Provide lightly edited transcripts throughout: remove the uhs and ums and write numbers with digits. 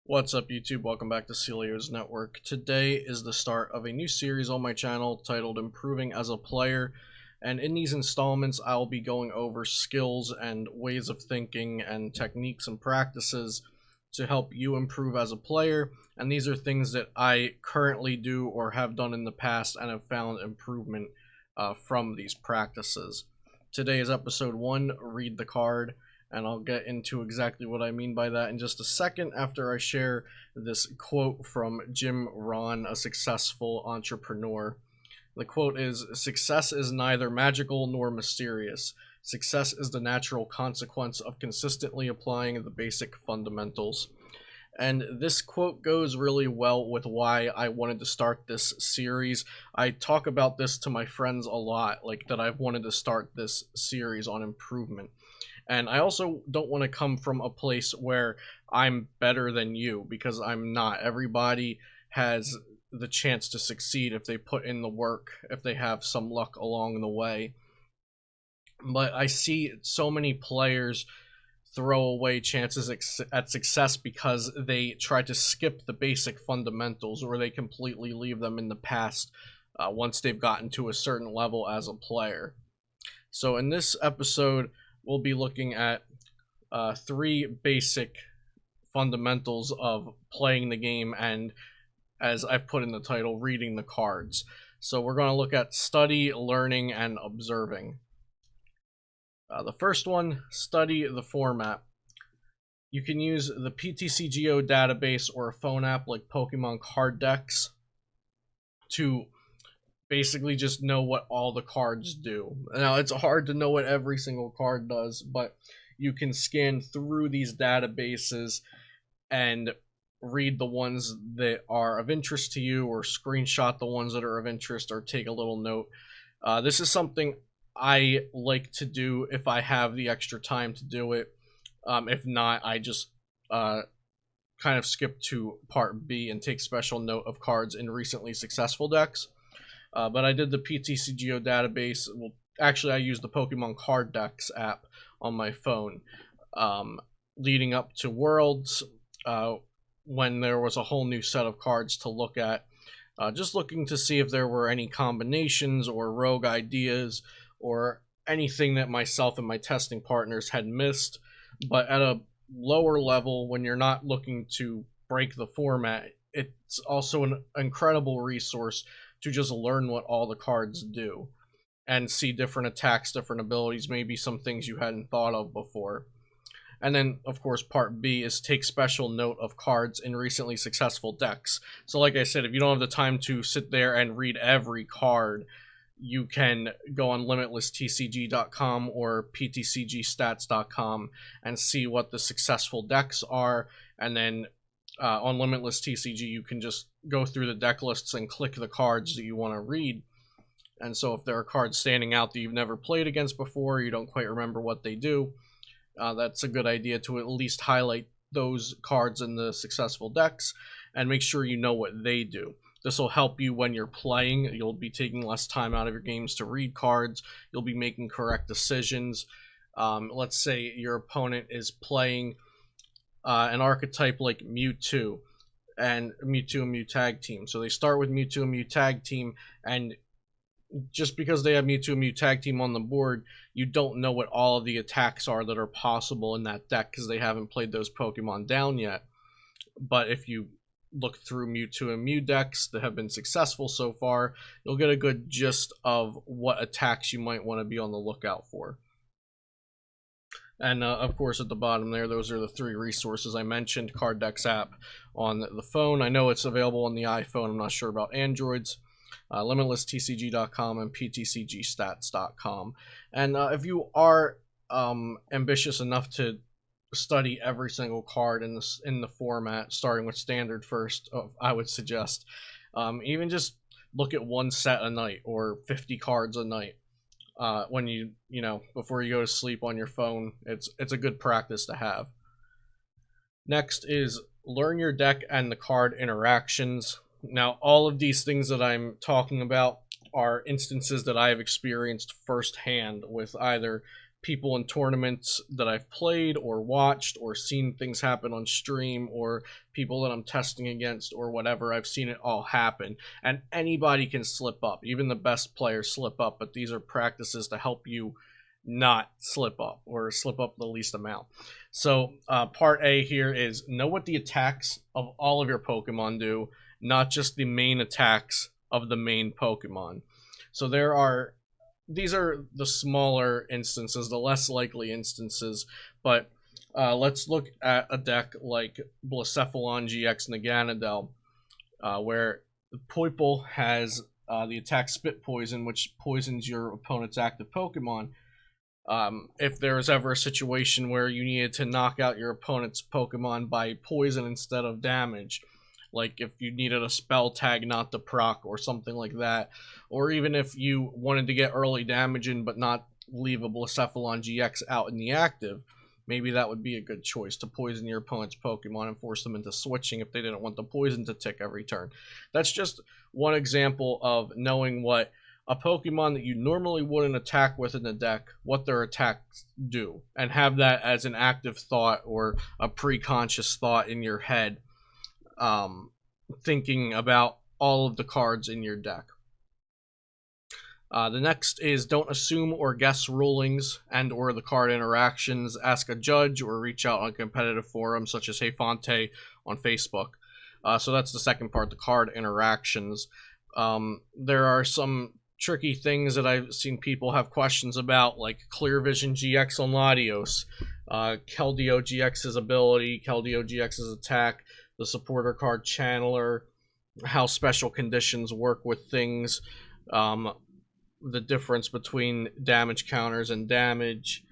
What's up, YouTube? Welcome back to Celio's Network. Today is the start of a new series on my channel titled Improving as a Player, and in these installments I'll be going over skills and ways of thinking and techniques and practices to help you improve as a player, and these are things that I currently do or have done in the past and have found improvement from these practices. Today is episode 1, Read the Card, and I'll get into exactly what I mean by that in just a second after I share this quote from Jim Rohn, a successful entrepreneur. The quote is, "Success is neither magical nor mysterious. Success is the natural consequence of consistently applying the basic fundamentals." And this quote goes really well with why I wanted to start this series. I talk about this to my friends a lot, like that I've wanted to start this series on improvement. And I also don't want to come from a place where I'm better than you, because I'm not. Everybody has the chance to succeed if they put in the work, if they have some luck along the way. But I see so many players throw away chances at success because they try to skip the basic fundamentals, or they completely leave them in the past once they've gotten to a certain level as a player. So in this episode, we'll be looking at 3 basic fundamentals of playing the game and, as I've put in the title, reading the cards. So we're going to look at study, learning, and observing. The first one, study the format. You can use the PTCGO database or a phone app like Pokemon Card Decks to basically just know what all the cards do. Now, it's hard to know what every single card does, but you can scan through these databases and read the ones that are of interest to you, or screenshot the ones that are of interest, or take a little note. This is something I like to do if I have the extra time to do it. If not, I just kind of skip to part B and take special note of cards in recently successful decks. But I did the PTCGO database. Well, actually, I used the Pokemon Card Decks app on my phone, leading up to Worlds, when there was a whole new set of cards to look at. Just looking to see if there were any combinations or rogue ideas or anything that myself and my testing partners had missed. But at a lower level, when you're not looking to break the format, it's also an incredible resource to just learn what all the cards do and see different attacks, different abilities, maybe some things you hadn't thought of before. And then, of course, part B is take special note of cards in recently successful decks. So like I said, if you don't have the time to sit there and read every card, you can go on limitlesstcg.com or ptcgstats.com and see what the successful decks are. And then on Limitless TCG, you can just go through the deck lists and click the cards that you want to read. And so if there are cards standing out that you've never played against before, you don't quite remember what they do, that's a good idea to at least highlight those cards in the successful decks and make sure you know what they do. This will help you when you're playing. You'll be taking less time out of your games to read cards. You'll be making correct decisions. Let's say your opponent is playing an archetype like Mewtwo and Mew Tag Team. So they start with Mewtwo and Mew Tag Team, and just because they have Mewtwo and Mew Tag Team on the board, you don't know what all of the attacks are that are possible in that deck because they haven't played those Pokemon down yet. But if you look through Mewtwo and Mew decks that have been successful so far, you'll get a good gist of what attacks you might want to be on the lookout for. And of course, at the bottom there, those are the 3 resources I mentioned. Card Decks app on the phone. I know it's available on the iPhone. I'm not sure about Androids. LimitlessTCG.com and PTCGstats.com. And if you are ambitious enough to study every single card in the format, starting with standard first, I would suggest even just look at 1 set a night or 50 cards a night. When you before you go to sleep on your phone, it's a good practice to have. Next is learn your deck and the card interactions. Now, all of these things that I'm talking about are instances that I have experienced firsthand with either people in tournaments that I've played or watched or seen things happen on stream, or people that I'm testing against or whatever. I've seen it all happen, and anybody can slip up. Even the best players slip up, but these are practices to help you not slip up or slip up the least amount. So part A here is know what the attacks of all of your Pokemon do, not just the main attacks of the main Pokemon. So these are the smaller instances, the less likely instances, but let's look at a deck like Blacephalon GX Naganadel, where Poipole has the attack Spit Poison, which poisons your opponent's active Pokemon. If there was ever a situation where you needed to knock out your opponent's Pokemon by poison instead of damage, like if you needed a spell tag not to proc or something like that, or even if you wanted to get early damage in but not leave a Blacephalon GX out in the active, maybe that would be a good choice, to poison your opponent's Pokemon and force them into switching if they didn't want the poison to tick every turn. That's just one example of knowing what a Pokemon that you normally wouldn't attack with in the deck, what their attacks do, and have that as an active thought or a pre-conscious thought in your head, thinking about all of the cards in your deck. The next is don't assume or guess rulings and or the card interactions. Ask a judge or reach out on competitive forums such as Hey Fonte on Facebook. So that's the second part, the card interactions. There are some tricky things that I've seen people have questions about, like Clear Vision GX on Latios, Keldeo GX's ability, Keldeo GX's attack, the supporter card Channeler, how special conditions work with things, the difference between damage counters and damage,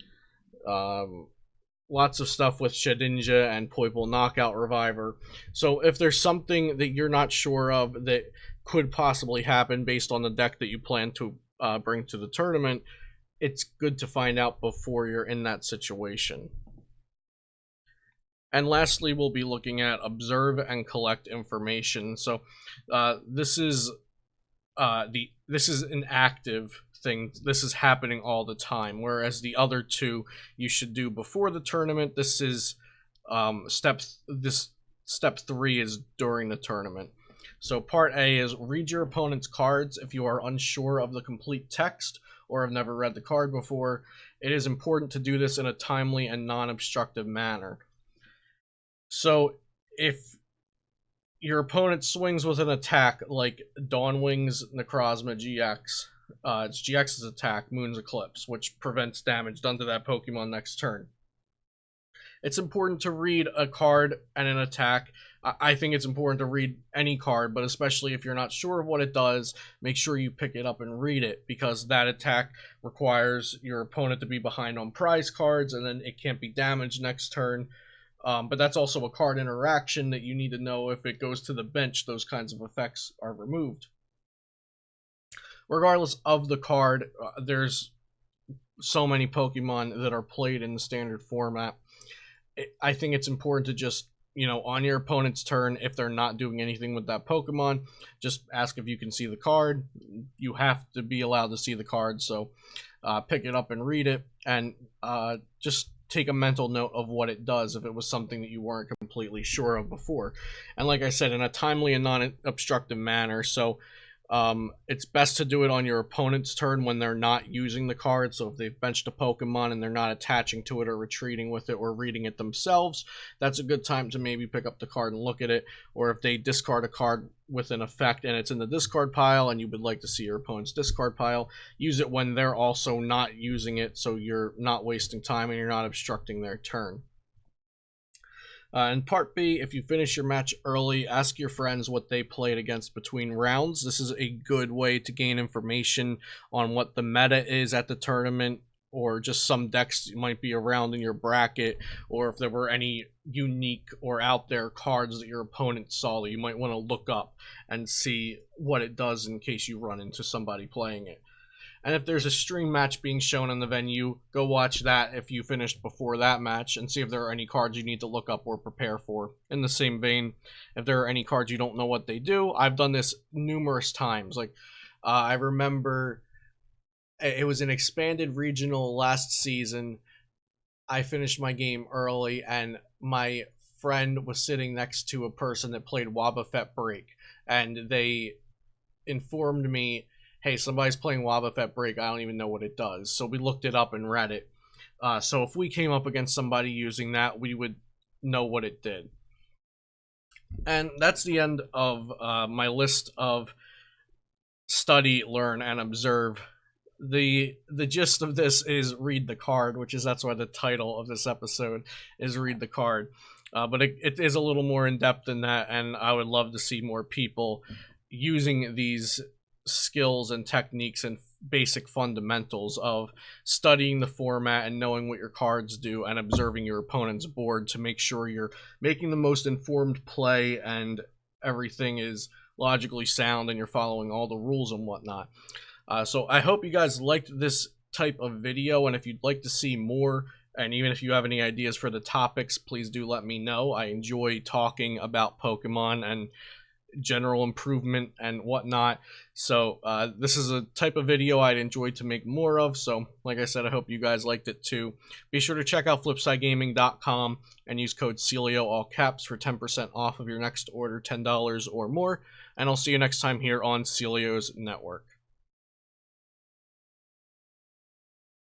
lots of stuff with Shedinja and Poipole Knockout Reviver. So if there's something that you're not sure of that could possibly happen based on the deck that you plan to bring to the tournament, it's good to find out before you're in that situation. And lastly, we'll be looking at observe and collect information. So this is an active thing. This is happening all the time, whereas the other two you should do before the tournament. This is step 3 is during the tournament. So part A is read your opponent's cards. If you are unsure of the complete text or have never read the card before, it is important to do this in a timely and non-obstructive manner. So if your opponent swings with an attack like Dawnwing's Necrozma GX, it's GX's attack, Moon's Eclipse, which prevents damage done to that Pokemon next turn. It's important to read a card and an attack. I think it's important to read any card, but especially if you're not sure of what it does, make sure you pick it up and read it, because that attack requires your opponent to be behind on prize cards, and then it can't be damaged next turn. But that's also a card interaction that you need to know. If it goes to the bench, those kinds of effects are removed. Regardless of the card, there's so many Pokemon that are played in the standard format. I think it's important to just, on your opponent's turn, if they're not doing anything with that Pokemon, just ask if you can see the card. You have to be allowed to see the card, so pick it up and read it, and just take a mental note of what it does if it was something that you weren't completely sure of before. And like I said, in a timely and non-obstructive manner. So it's best to do it on your opponent's turn when they're not using the card. So if they've benched a Pokemon and they're not attaching to it or retreating with it or reading it themselves, that's a good time to maybe pick up the card and look at it. Or if they discard a card with an effect and it's in the discard pile and you would like to see your opponent's discard pile, use it when they're also not using it, so you're not wasting time and you're not obstructing their turn. In part B, if you finish your match early, ask your friends what they played against between rounds. This is a good way to gain information on what the meta is at the tournament, or just some decks might be around in your bracket, or if there were any unique or out there cards that your opponent saw that you might want to look up and see what it does in case you run into somebody playing it. And if there's a stream match being shown in the venue, go watch that if you finished before that match and see if there are any cards you need to look up or prepare for. In the same vein, if there are any cards you don't know what they do, I've done this numerous times. Like, I remember It was an expanded regional last season. I finished my game early, and my friend was sitting next to a person that played Wobbuffet Break, and they informed me, hey, somebody's playing Wobbuffet Break. I don't even know what it does. So we looked it up and read it. So if we came up against somebody using that, we would know what it did. And that's the end of my list of study, learn, and observe. The gist of this is read the card, that's why the title of this episode is read the card. But it is a little more in depth than that, and I would love to see more people using these skills and techniques and basic fundamentals of studying the format and knowing what your cards do and observing your opponent's board to make sure you're making the most informed play and everything is logically sound and you're following all the rules and whatnot. So I hope you guys liked this type of video, and if you'd like to see more, and even if you have any ideas for the topics, please do let me know. I enjoy talking about Pokemon and general improvement and whatnot. So this is a type of video I'd enjoy to make more of. So like I said, I hope you guys liked it too. Be sure to check out flipsidegaming.com and use code Celio, all caps, for 10% off of your next order, $10 or more. And I'll see you next time here on Celio's Network.